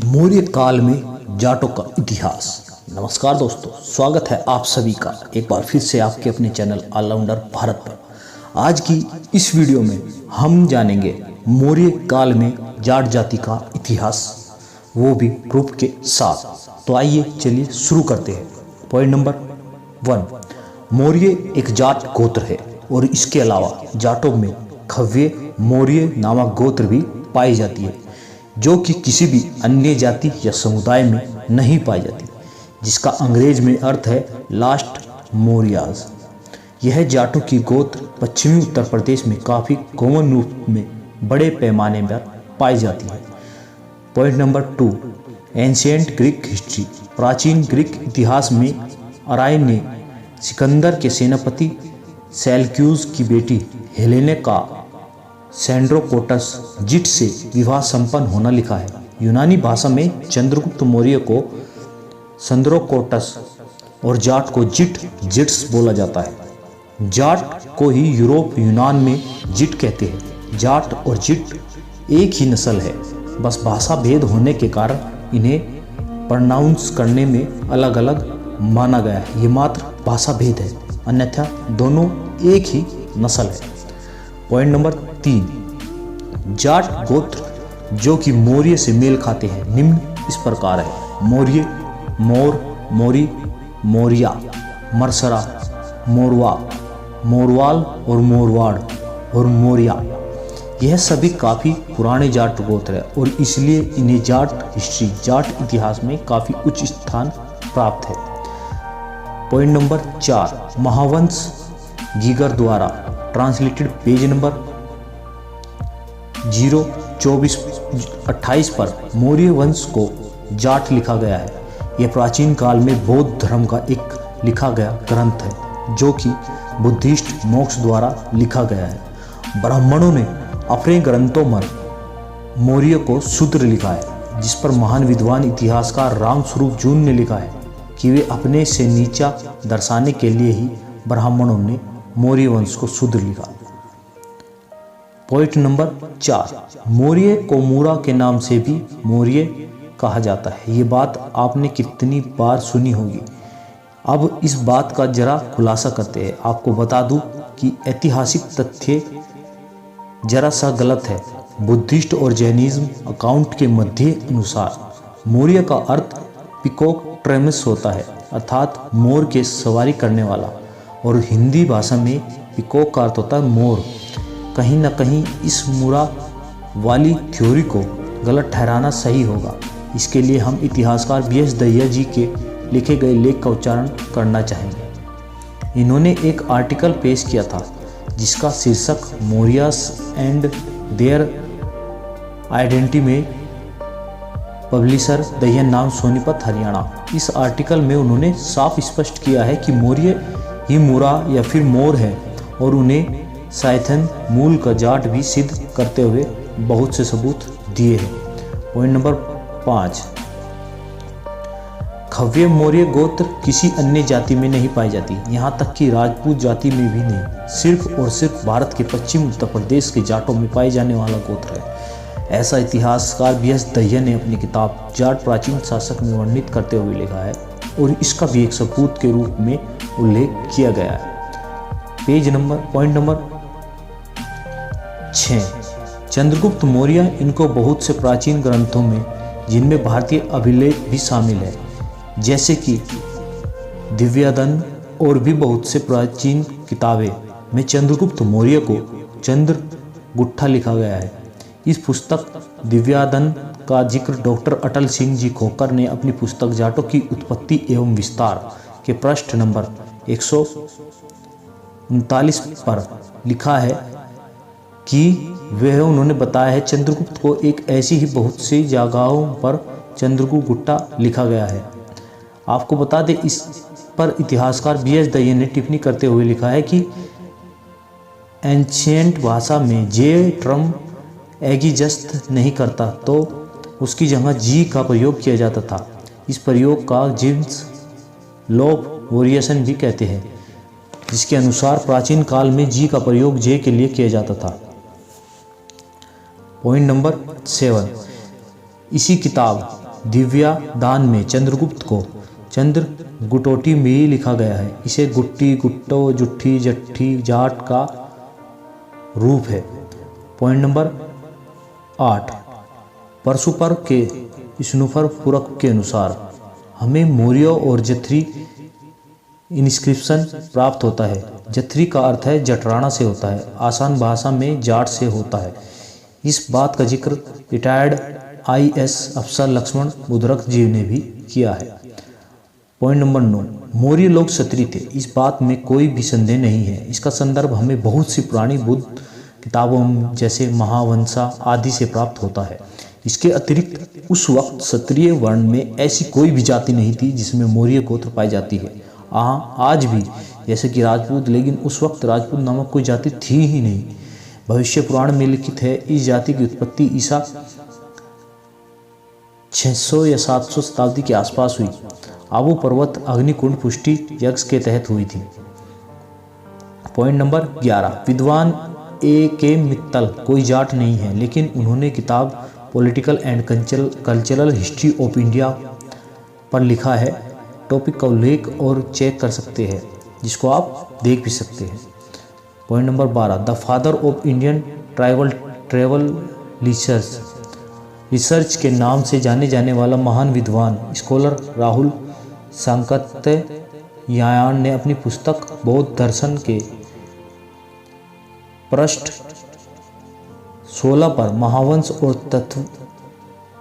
मौर्य काल में जाटों का इतिहास। नमस्कार दोस्तों, स्वागत है आप सभी का एक बार फिर से आपके अपने चैनल ऑलराउंडर भारत पर। आज की इस वीडियो में हम जानेंगे मौर्य काल में जाट जाति का इतिहास, वो भी प्रूफ के साथ। तो आइए चलिए शुरू करते हैं। पॉइंट नंबर 1, मौर्य एक जाट गोत्र है और इसके अलावा जाटों में खव्य मौर्य नामक गोत्र भी पाई जाती है, जो कि किसी भी अन्य जाति या समुदाय में नहीं पाई जाती, जिसका अंग्रेज में अर्थ है लास्ट मौर्याज। यह जाटों की गोत्र पश्चिमी उत्तर प्रदेश में काफ़ी कॉमन रूप में बड़े पैमाने पर पाई जाती है। Point number 2, ancient Greek history. प्राचीन ग्रीक इतिहास में अराय ने सिकंदर के सेनापति सेल्यूकस की बेटी हेलेने का सेंड्रोकोटस जिट से विवाह संपन्न होना लिखा है। यूनानी भाषा में चंद्रगुप्त मौर्य को संद्रोकोटस और जाट को जिट्स बोला जाता है। जाट को ही यूरोप यूनान में जिट कहते हैं। जाट और जिट एक ही नस्ल है, बस भाषा भेद होने के कारण इन्हें प्रोनाउंस करने में अलग अलग माना गया है। ये मात्र भाषा भेद है, अन्यथा दोनों एक ही नस्ल है। पॉइंट नंबर 3, जाट गोत्र जो कि मौर्य से मेल खाते हैं निम्न इस प्रकार है: मौर्य, मौर, मौरी, मौर्या, मरसरा, मोरवा, मोरवाल और मोरवाड़ और मौर्या। यह सभी काफ़ी पुराने जाट गोत्र है और इसलिए इन्हें जाट हिस्ट्री, जाट इतिहास में काफ़ी उच्च स्थान प्राप्त है। पॉइंट नंबर 4, महावंश गीगर द्वारा ट्रांसलेटेड पेज नंबर 02428 पर मौर्य वंश को जाट लिखा गया है। यह प्राचीन काल में बौद्ध धर्म का एक लिखा गया ग्रंथ है, जो कि बुद्धिस्ट मोक्ष द्वारा लिखा गया है। ब्राह्मणों ने अपने ग्रंथों में मौर्य को शूद्र लिखा है, जिस पर महान विद्वान इतिहासकार रामस्वरूप जून ने लिखा है कि वे अपने से नीचा दर्शाने के लिए ही ब्राह्मणों ने मौर्य वंश को शूद्र लिखा। पॉइंट नंबर 4, मौर्य को मूरा के नाम से भी मौर्य कहा जाता है। ये बात आपने कितनी बार सुनी होगी। अब इस बात का जरा खुलासा करते हैं। आपको बता दूं कि ऐतिहासिक तथ्य जरा सा गलत है। बुद्धिस्ट और जैनिज्म अकाउंट के मध्य अनुसार मौर्य का अर्थ पिकॉक ट्रेमिस होता है, अर्थात मोर के सवारी करने वाला, और हिंदी भाषा में पिकॉक का अर्थ होता है मोर। कहीं ना कहीं इस मूरा वाली थ्योरी को गलत ठहराना सही होगा। इसके लिए हम इतिहासकार BS दहिया जी के लिखे गए लेख का उच्चारण करना चाहेंगे। इन्होंने एक आर्टिकल पेश किया था जिसका शीर्षक मौर्यास एंड देयर आइडेंटिटी में, पब्लिशर दहिया नाम सोनीपत हरियाणा। इस आर्टिकल में उन्होंने साफ स्पष्ट किया है कि मौर्य ही मूरा या फिर मोर है और उन्हें साइथन मूल का जाट भी सिद्ध करते हुए बहुत से सबूत दिए हैं। पॉइंट नंबर 5, खव्य मौर्य गोत्र किसी अन्य जाति में नहीं पाई जाती, यहाँ तक कि राजपूत जाति में भी नहीं। सिर्फ और सिर्फ भारत के पश्चिम उत्तर प्रदेश के जाटों में पाए जाने वाला गोत्र है। ऐसा इतिहासकार BS दहिया ने अपनी किताब जाट प्राचीन शासक में वर्णित करते हुए लिखा है और इसका भी एक सबूत के रूप में उल्लेख किया गया है। पॉइंट नंबर 6, चंद्रगुप्त मौर्य, इनको बहुत से प्राचीन ग्रंथों में, जिनमें भारतीय अभिलेख भी शामिल है, जैसे कि दिव्यादन और भी बहुत से प्राचीन किताबें में चंद्रगुप्त मौर्य को चंद्रगुट्टा लिखा गया है। इस पुस्तक दिव्यादन का जिक्र डॉक्टर अटल सिंह जी खोकर ने अपनी पुस्तक जाटों की उत्पत्ति एवं विस्तार के पृष्ठ नंबर 139 पर लिखा है कि वह उन्होंने बताया है चंद्रगुप्त को एक ऐसी ही बहुत सी जगहों पर चंद्रगुट्टा लिखा गया है। आपको बता दें, इस पर इतिहासकार BS दहिया ने टिप्पणी करते हुए लिखा है कि एंशिएंट भाषा में जे टर्म एग्जिस्ट नहीं करता, तो उसकी जगह जी का प्रयोग किया जाता था। इस प्रयोग का जीन्स लोब वेरिएशन भी कहते हैं, जिसके अनुसार प्राचीन काल में जी का प्रयोग जे के लिए किया जाता था। पॉइंट नंबर 7, इसी किताब दिव्या दान में चंद्रगुप्त को चंद्रगुटोटी में लिखा गया है। इसे गुट्टी, गुट्टो, जुट्ठी, जट्ठी, जाट का रूप है। पॉइंट नंबर 8, परशुपर के स्नूफर पुरक के अनुसार हमें मौर्य और जथरी इंस्क्रिप्शन प्राप्त होता है। जथरी का अर्थ है जठराना से होता है, आसान भाषा में जाट से होता है। इस बात का जिक्र रिटायर्ड IAS अफसर लक्ष्मण मुद्रक जी ने भी किया है। पॉइंट नंबर 9, मौर्य लोग क्षत्रिय थे, इस बात में कोई भी संदेह नहीं है। इसका संदर्भ हमें बहुत सी पुरानी बुद्ध किताबों जैसे महावंशा आदि से प्राप्त होता है। इसके अतिरिक्त उस वक्त क्षत्रिय वर्ण में ऐसी कोई भी जाति नहीं थी जिसमें मौर्य गोत्र पाई जाती है। आज भी जैसे कि राजपूत, लेकिन उस वक्त राजपूत नामक कोई जाति थी ही नहीं। भविष्य पुराण में लिखित है इस जाति की उत्पत्ति ईसा 600 या 700 शताब्दी के आसपास हुई। आबू पर्वत अग्निकुंड पुष्टि यज्ञ के तहत हुई थी। पॉइंट नंबर 11, विद्वान A.K. मित्तल कोई जाट नहीं है, लेकिन उन्होंने किताब political and cultural history of India पर लिखा है। टॉपिक का उल्लेख और चेक कर सकते हैं, जिसको आप देख भी सकते हैं। Point number 12, the father of Indian travel research के नाम से जाने जाने वाला महान विद्वान स्कॉलर राहुल सांकतयायन ने अपनी पुस्तक बौद्ध दर्शन के पृष्ठ 16 पर महावंश और तत्व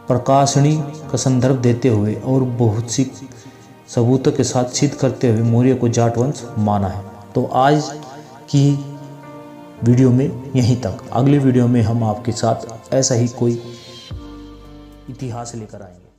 प्रकाशनी का संदर्भ देते हुए और बहुत सी सबूतों के साथ सिद्ध करते हुए मौर्य को जाट वंश माना है। तो आज की वीडियो में यहीं तक। अगली वीडियो में हम आपके साथ ऐसा ही कोई इतिहास लेकर आएंगे।